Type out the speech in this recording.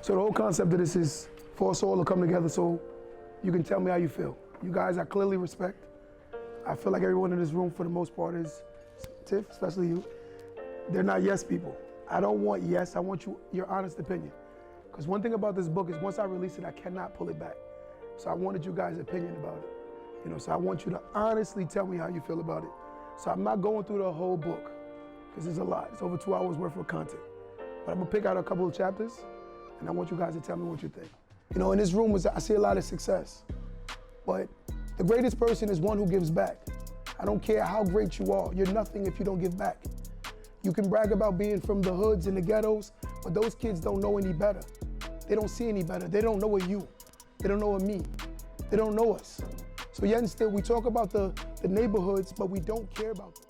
So the whole concept of this is for us all to come together so you can tell me how you feel. You guys I clearly respect. I feel like everyone in this room for the most part is, Tiff, especially you, they're not yes people. I don't want yes, I want your honest opinion. Because one thing about this book is once I release it, I cannot pull it back. So I wanted you guys' opinion about it. So I want you to honestly tell me how you feel about it. So I'm not going through the whole book, because it's a lot. It's over 2 hours worth of content. But I'm gonna pick out a couple of chapters, and I want you guys to tell me what you think. In this room, I see a lot of success. But the greatest person is one who gives back. I don't care how great you are, you're nothing if you don't give back. You can brag about being from the hoods and the ghettos, but those kids don't know any better. They don't see any better. They don't know a you. They don't know a me. They don't know us. So yet and still, we talk about the neighborhoods, but we don't care about them.